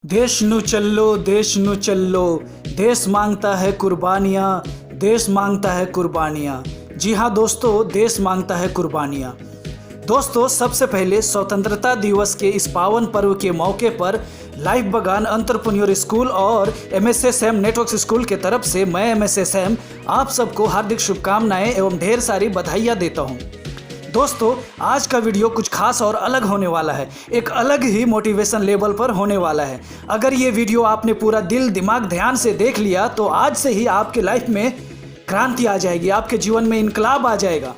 देश नू चलो, देश मांगता है कुर्बानियाँ, देश मांगता है कुर्बानियाँ। जी हाँ दोस्तों, देश मांगता है कुर्बानियाँ। दोस्तों, सबसे पहले स्वतंत्रता दिवस के इस पावन पर्व के मौके पर लाइफ बगान एंटरप्रेन्योर स्कूल और MSSM नेटवर्क स्कूल के तरफ से मैं MSSM आप सबको हार्दिक शुभकामनाएं एवं ढेर सारी बधाइयाँ देता हूँ। दोस्तों, आज का वीडियो कुछ खास और अलग होने वाला है, एक अलग ही मोटिवेशन लेवल पर होने वाला है। अगर ये वीडियो आपने पूरा दिल दिमाग ध्यान से देख लिया तो आज से ही आपके लाइफ में क्रांति आ जाएगी, आपके जीवन में इनकलाब आ जाएगा।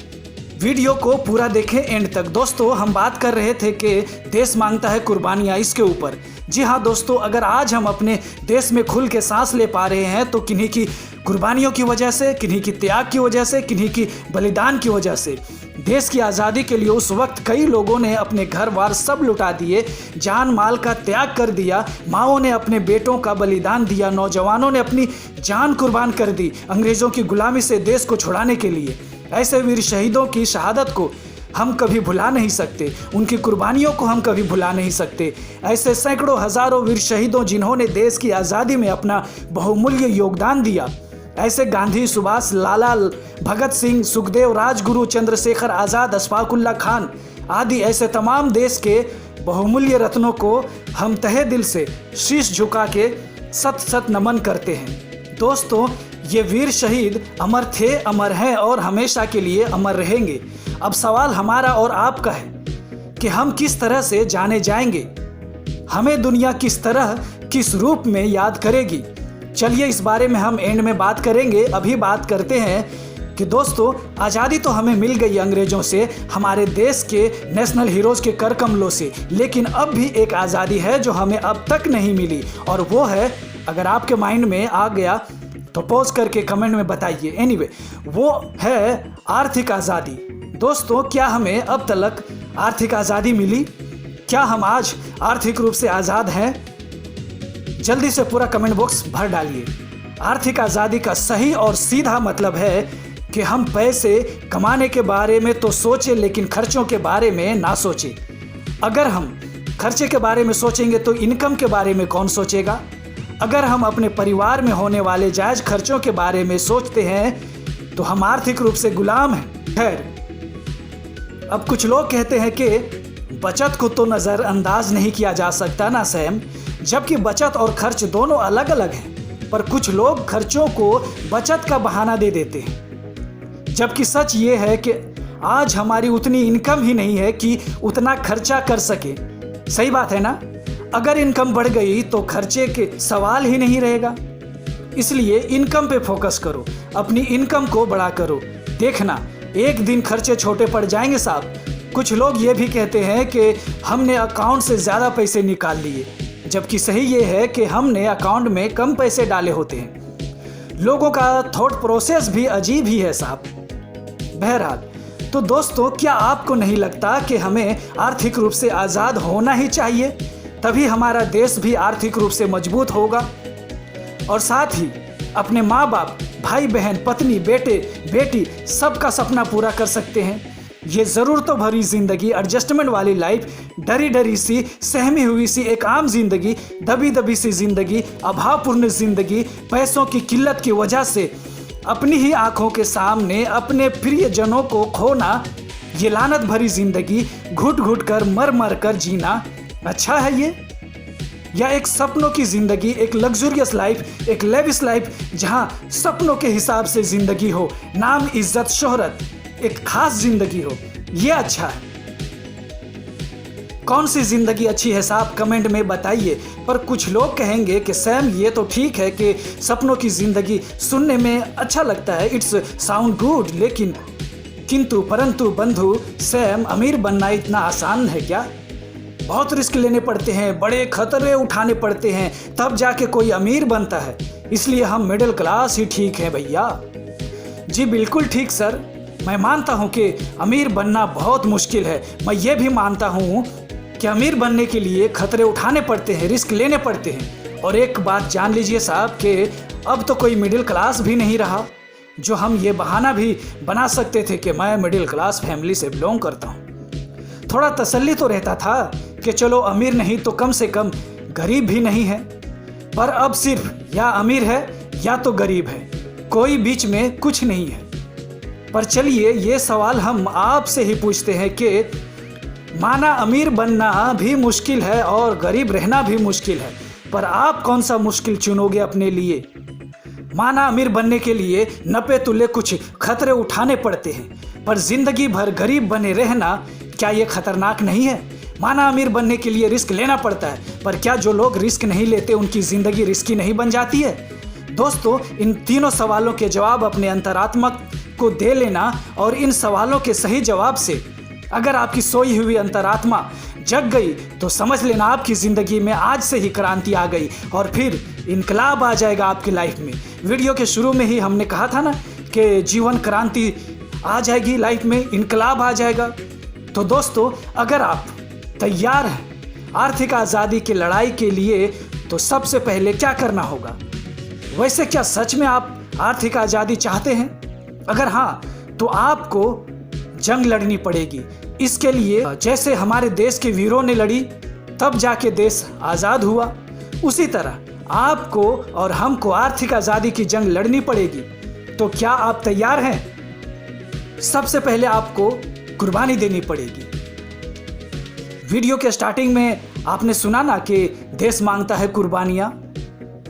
वीडियो को पूरा देखें एंड तक। दोस्तों, हम बात कर रहे थे कि देश मांगता है कुर्बानियाँ, इसके ऊपर। जी हाँ दोस्तों, अगर आज हम अपने देश में खुल के सांस ले पा रहे हैं तो किन्हीं की कुर्बानियों की वजह से, किन्हीं की त्याग की वजह से, किन्हीं की बलिदान की वजह से। देश की आज़ादी के लिए उस वक्त कई लोगों ने अपने घर बार सब लुटा दिए, जान माल का त्याग कर दिया, माओं ने अपने बेटों का बलिदान दिया, नौजवानों ने अपनी जान कुर्बान कर दी अंग्रेज़ों की गुलामी से देश को छुड़ाने के लिए। ऐसे वीर शहीदों की शहादत को हम कभी भुला नहीं सकते, उनकी कुर्बानियों को हम कभी भुला नहीं सकते। ऐसे सैकड़ों हज़ारों वीर शहीदों जिन्होंने देश की आज़ादी में अपना बहुमूल्य योगदान दिया, ऐसे गांधी, सुभाष, लाला, भगत सिंह, सुखदेव, राजगुरु, चंद्रशेखर आज़ाद, अशफाकुल्ला खान आदि ऐसे तमाम देश के बहुमूल्य रत्नों को हम तहे दिल से शीश झुका के सत सत नमन करते हैं। दोस्तों, ये वीर शहीद अमर थे, अमर हैं और हमेशा के लिए अमर रहेंगे। अब सवाल हमारा और आपका है कि हम किस तरह से जाने जाएंगे, हमें दुनिया किस तरह किस रूप में याद करेगी। चलिए इस बारे में हम एंड में बात करेंगे। अभी बात करते हैं कि दोस्तों, आज़ादी तो हमें मिल गई अंग्रेज़ों से, हमारे देश के नेशनल हीरोज़ के कर कमलों से, लेकिन अब भी एक आज़ादी है जो हमें अब तक नहीं मिली, और वो है, अगर आपके माइंड में आ गया तो पॉज करके कमेंट में बताइए। एनीवे, वो है आर्थिक आज़ादी। दोस्तों, क्या हमें अब तक आर्थिक आज़ादी मिली? क्या हम आज आर्थिक रूप से आज़ाद हैं? जल्दी से पूरा कमेंट बॉक्स भर डालिए। आर्थिक आज़ादी का सही और सीधा मतलब है कि हम पैसे कमाने के बारे में तो सोचें लेकिन खर्चों के बारे में ना सोचें। अगर हम खर्चे के बारे में सोचेंगे तो इनकम के बारे में कौन सोचेगा? अगर हम अपने परिवार में होने वाले जायज़ खर्चों के बारे में सोचते हैं तो हम आर्थिक रूप से गुलाम हैं। खैर, अब कुछ लोग कहते हैं कि बचत को तो नज़रअंदाज नहीं किया जा सकता ना सैम, जबकि बचत और खर्च दोनों अलग अलग हैं। पर कुछ लोग खर्चों को बचत का बहाना दे देते हैं, जबकि सच ये है कि आज हमारी उतनी इनकम ही नहीं है कि उतना खर्चा कर सके। सही बात है ना? अगर इनकम बढ़ गई तो खर्चे के सवाल ही नहीं रहेगा। इसलिए इनकम पे फोकस करो, अपनी इनकम को बड़ा करो। देखना, एक दिन खर्चे छोटे पड़ जाएंगे साहब। कुछ लोग ये भी कहते हैं कि हमने अकाउंट से ज़्यादा पैसे निकाल लिए, जबकि सही ये है कि हमने अकाउंट में कम पैसे डाले होते हैं। लोगों का थॉट प्रोसेस भी अजीब ही है साहब। बहरहाल, तो दोस्तों, क्या आपको नहीं लगता कि हमें आर्थिक रूप से आज़ाद होना ही चाहिए? तभी हमारा देश भी आर्थिक रूप से मजबूत होगा, और साथ ही अपने माँ बाप, भाई बहन, पत्नी, बेटे बेटी सबका सपना पूरा कर सकते हैं। ये ज़रूरतों भरी ज़िंदगी, एडजस्टमेंट वाली लाइफ, डरी डरी सी, सहमी हुई सी एक आम जिंदगी, दबी दबी सी जिंदगी, अभावपूर्ण जिंदगी, पैसों की किल्लत की वजह से अपनी ही आंखों के सामने अपने प्रियजनों को खोना, ये लानत भरी जिंदगी, घुट घुट कर मर मर कर जीना अच्छा है ये? या एक सपनों की ज़िंदगी, एक लग्जूरियस लाइफ, एक लेविश लाइफ जहां सपनों के हिसाब से ज़िंदगी हो, नाम, इज्जत, शोहरत, एक खास ज़िंदगी हो, ये अच्छा है? कौन सी ज़िंदगी अच्छी है साहब? कमेंट में बताइए। पर कुछ लोग कहेंगे कि सैम, ये तो ठीक है कि सपनों की ज़िंदगी सुनने में अच्छा लगता है, इट्स साउंड गुड, लेकिन किंतु परंतु बंधु सैम, अमीर बनना इतना आसान है क्या? बहुत रिस्क लेने पड़ते हैं, बड़े खतरे उठाने पड़ते हैं, तब जाके कोई अमीर बनता है। इसलिए हम मिडिल क्लास ही ठीक है भैया। जी बिल्कुल ठीक सर, मैं मानता हूँ कि अमीर बनना बहुत मुश्किल है। मैं ये भी मानता हूँ कि अमीर बनने के लिए खतरे उठाने पड़ते हैं, रिस्क लेने पड़ते हैं। और एक बात जान लीजिए साहब कि अब तो कोई मिडिल क्लास भी नहीं रहा जो हम ये बहाना भी बना सकते थे कि मैं मिडिल क्लास फैमिली से बिलोंग करता हूँ। थोड़ा तसल्ली तो रहता था कि चलो अमीर नहीं तो कम से कम गरीब भी नहीं है, पर अब सिर्फ या अमीर है या तो गरीब है, कोई बीच में कुछ नहीं है। पर चलिए ये सवाल हम आपसे ही पूछते हैं कि माना अमीर बनना भी मुश्किल है और गरीब रहना भी मुश्किल है, पर आप कौन सा मुश्किल चुनोगे अपने लिए? माना अमीर बनने के लिए नपे तुले कुछ खतरे उठाने पड़ते हैं, पर जिंदगी भर गरीब बने रहना क्या ये खतरनाक नहीं है? माना अमीर बनने के लिए रिस्क लेना पड़ता है, पर क्या जो लोग रिस्क नहीं लेते उनकी जिंदगी रिस्की नहीं बन जाती है? दोस्तों, इन तीनों सवालों के जवाब अपने अंतरात्मा को दे लेना, और इन सवालों के सही जवाब से अगर आपकी सोई हुई अंतरात्मा जग गई तो समझ लेना आपकी ज़िंदगी में आज से ही क्रांति आ गई और फिर इनकलाब आ जाएगा आपकी लाइफ में। वीडियो के शुरू में ही हमने कहा था ना कि जीवन क्रांति आ जाएगी, लाइफ में इनकलाब आ जाएगा। तो दोस्तों, अगर आप तैयार हैं आर्थिक आज़ादी की लड़ाई के लिए तो सबसे पहले क्या करना होगा? वैसे क्या सच में आप आर्थिक आज़ादी चाहते हैं? अगर हाँ, तो आपको जंग लड़नी पड़ेगी। इसके लिए जैसे हमारे देश के वीरों ने लड़ी तब जाके देश आज़ाद हुआ, उसी तरह आपको और हमको आर्थिक आज़ादी की जंग लड़नी पड़ेगी। तो क्या आप तैयार हैं? सबसे पहले आपको कुर्बानी देनी पड़ेगी। वीडियो के स्टार्टिंग में आपने सुना ना कि देश मांगता है कुर्बानियां।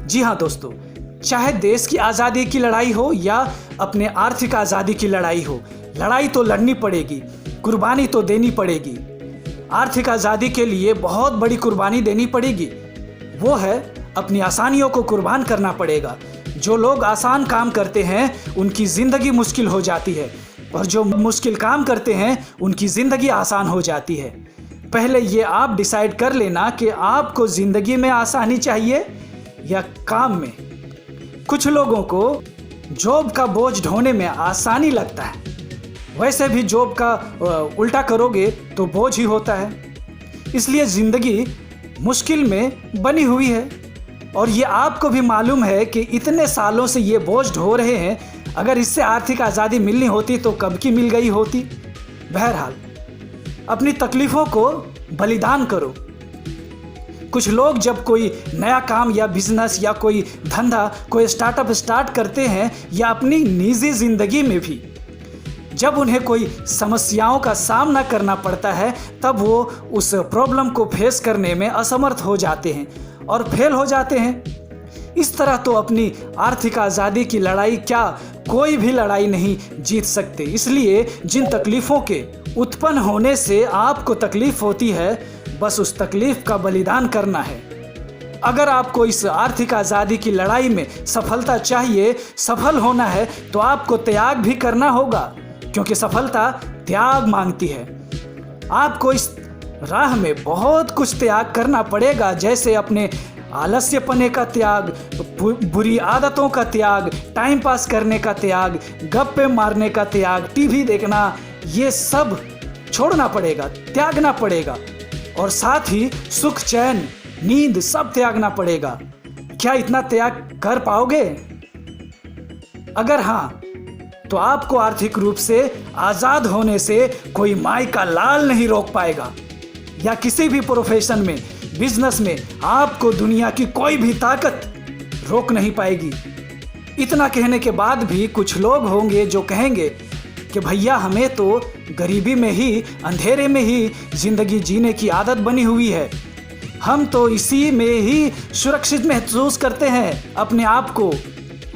जी हाँ दोस्तों, चाहे देश की आज़ादी की लड़ाई हो या अपने आर्थिक आज़ादी की लड़ाई हो, लड़ाई तो लड़नी पड़ेगी, कुर्बानी तो देनी पड़ेगी। आर्थिक आज़ादी के लिए बहुत बड़ी कुर्बानी देनी पड़ेगी, वो है अपनी आसानियों को कुर्बान करना पड़ेगा। जो लोग आसान काम करते हैं उनकी ज़िंदगी मुश्किल हो जाती है, और जो मुश्किल काम करते हैं उनकी ज़िंदगी आसान हो जाती है। पहले ये आप डिसाइड कर लेना कि आपको ज़िंदगी में आसानी चाहिए या काम में। कुछ लोगों को जॉब का बोझ ढोने में आसानी लगता है, वैसे भी जॉब का उल्टा करोगे तो बोझ ही होता है। इसलिए ज़िंदगी मुश्किल में बनी हुई है, और ये आपको भी मालूम है कि इतने सालों से ये बोझ ढो रहे हैं। अगर इससे आर्थिक आज़ादी मिलनी होती तो कब की मिल गई होती। बहरहाल, अपनी तकलीफ़ों को बलिदान करो। कुछ लोग जब कोई नया काम या बिजनेस या कोई धंधा, कोई स्टार्टअप स्टार्ट करते हैं या अपनी निजी ज़िंदगी में भी जब उन्हें कोई समस्याओं का सामना करना पड़ता है, तब वो उस प्रॉब्लम को फेस करने में असमर्थ हो जाते हैं और फेल हो जाते हैं। इस तरह तो अपनी आर्थिक आज़ादी की लड़ाई क्या कोई भी लड़ाई नहीं जीत सकते। इसलिए जिन तकलीफ़ों के उत्पन्न होने से आपको तकलीफ़ होती है, बस उस तकलीफ़ का बलिदान करना है। अगर आपको इस आर्थिक आज़ादी की लड़ाई में सफलता चाहिए, सफल होना है, तो आपको त्याग भी करना होगा, क्योंकि सफलता त्याग मांगती है। आपको इस राह में बहुत कुछ त्याग करना पड़ेगा, जैसे अपने आलस्यपने का त्याग, बुरी आदतों का त्याग, टाइम पास करने का त्याग, गप्पे मारने का त्याग, टीवी देखना, ये सब छोड़ना पड़ेगा, त्यागना पड़ेगा। और साथ ही सुख, चैन, नींद सब त्यागना पड़ेगा। क्या इतना त्याग कर पाओगे? अगर हाँ, तो आपको आर्थिक रूप से आज़ाद होने से कोई माई का लाल नहीं रोक पाएगा, या किसी भी प्रोफेशन में, बिजनेस में आपको दुनिया की कोई भी ताकत रोक नहीं पाएगी। इतना कहने के बाद भी कुछ लोग होंगे जो कहेंगे कि भैया हमें तो गरीबी में ही, अंधेरे में ही ज़िंदगी जीने की आदत बनी हुई है, हम तो इसी में ही सुरक्षित महसूस करते हैं अपने आप को,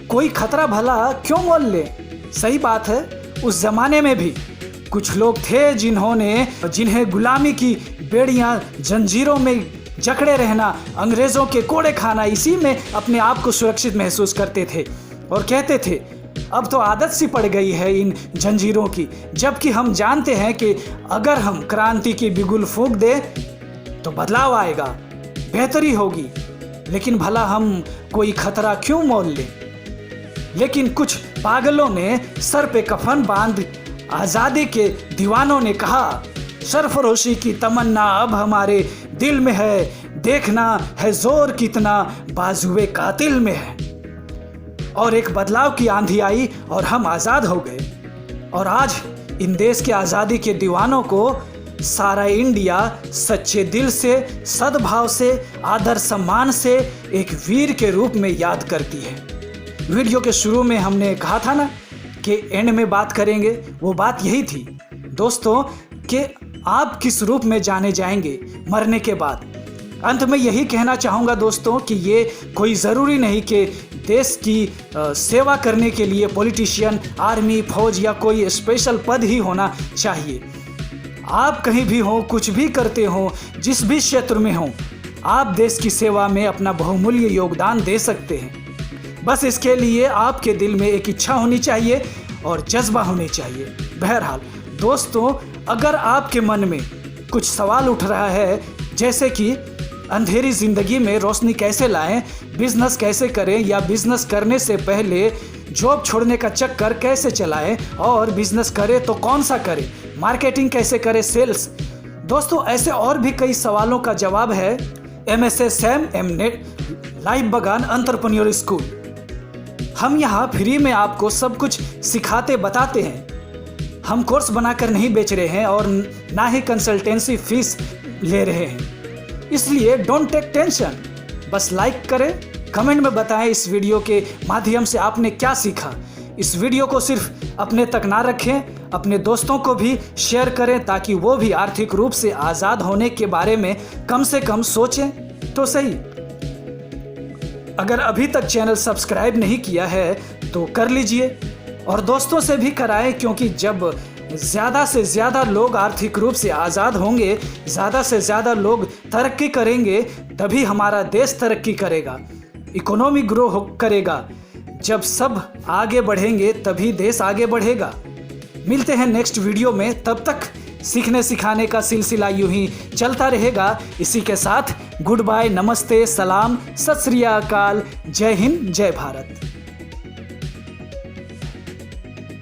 कोई खतरा भला क्यों मोल ले। सही बात है, उस ज़माने में भी कुछ लोग थे जिन्हें गुलामी की बेड़ियां, जंजीरों में जकड़े रहना, अंग्रेज़ों के कोड़े खाना, इसी में अपने आप को सुरक्षित महसूस करते थे और कहते थे अब तो आदत सी पड़ गई है इन जंजीरों की। जबकि हम जानते हैं कि अगर हम क्रांति की बिगुल फूंक दें तो बदलाव आएगा, बेहतरी होगी। लेकिन भला हम कोई खतरा क्यों मोल लें? लेकिन कुछ पागलों ने सर पे कफन बांध आज़ादी के दीवानों ने कहा, सरफरोशी की तमन्ना अब हमारे दिल में है, देखना है जोर कितना बाजुए कातिल में है। और एक बदलाव की आंधी आई और हम आज़ाद हो गए। और आज इन देश के आज़ादी के दीवानों को सारा इंडिया सच्चे दिल से, सद्भाव से, आदर सम्मान से एक वीर के रूप में याद करती है। वीडियो के शुरू में हमने कहा था ना कि एंड में बात करेंगे, वो बात यही थी दोस्तों कि आप किस रूप में जाने जाएंगे मरने के बाद। अंत में यही कहना चाहूँगा दोस्तों कि ये कोई ज़रूरी नहीं कि देश की सेवा करने के लिए पॉलिटिशियन, आर्मी, फौज या कोई स्पेशल पद ही होना चाहिए। आप कहीं भी हो, कुछ भी करते हो, जिस भी क्षेत्र में हो, आप देश की सेवा में अपना बहुमूल्य योगदान दे सकते हैं। बस इसके लिए आपके दिल में एक इच्छा होनी चाहिए और जज्बा होनी चाहिए। बहरहाल दोस्तों, अगर आपके मन में कुछ सवाल उठ रहा है, जैसे कि अंधेरी ज़िंदगी में रोशनी कैसे लाएं, बिजनेस कैसे करें, या बिजनेस करने से पहले जॉब छोड़ने का चक्कर कैसे चलाएं, और बिजनेस करें तो कौन सा करें, मार्केटिंग कैसे करें, सेल्स, दोस्तों ऐसे और भी कई सवालों का जवाब है MSA सैम एम नेट लाइव बगान एंटरप्रेन्योर स्कूल। हम यहाँ फ्री में आपको सब कुछ सिखाते बताते हैं। हम कोर्स बनाकर नहीं बेच रहे हैं और ना ही कंसल्टेंसी फीस ले रहे हैं, इसलिए डोंट टेक टेंशन। बस लाइक करें, कमेंट में बताएं इस वीडियो के माध्यम से आपने क्या सीखा। इस वीडियो को सिर्फ अपने तक ना रखें, अपने दोस्तों को भी शेयर करें ताकि वो भी आर्थिक रूप से आज़ाद होने के बारे में कम से कम सोचें तो सही। अगर अभी तक चैनल सब्सक्राइब नहीं किया है तो कर लीजिए और दोस्तों से भी कराएं, क्योंकि जब ज़्यादा से ज़्यादा लोग आर्थिक रूप से आज़ाद होंगे, ज़्यादा से ज़्यादा लोग तरक्की करेंगे, तभी हमारा देश तरक्की करेगा, इकोनॉमी ग्रो करेगा। जब सब आगे बढ़ेंगे तभी देश आगे बढ़ेगा। मिलते हैं नेक्स्ट वीडियो में, तब तक सीखने सिखाने का सिलसिला यूं ही चलता रहेगा। इसी के साथ गुड बाय, नमस्ते, सलाम, सत श्री अकाल, जय हिंद, जय भारत।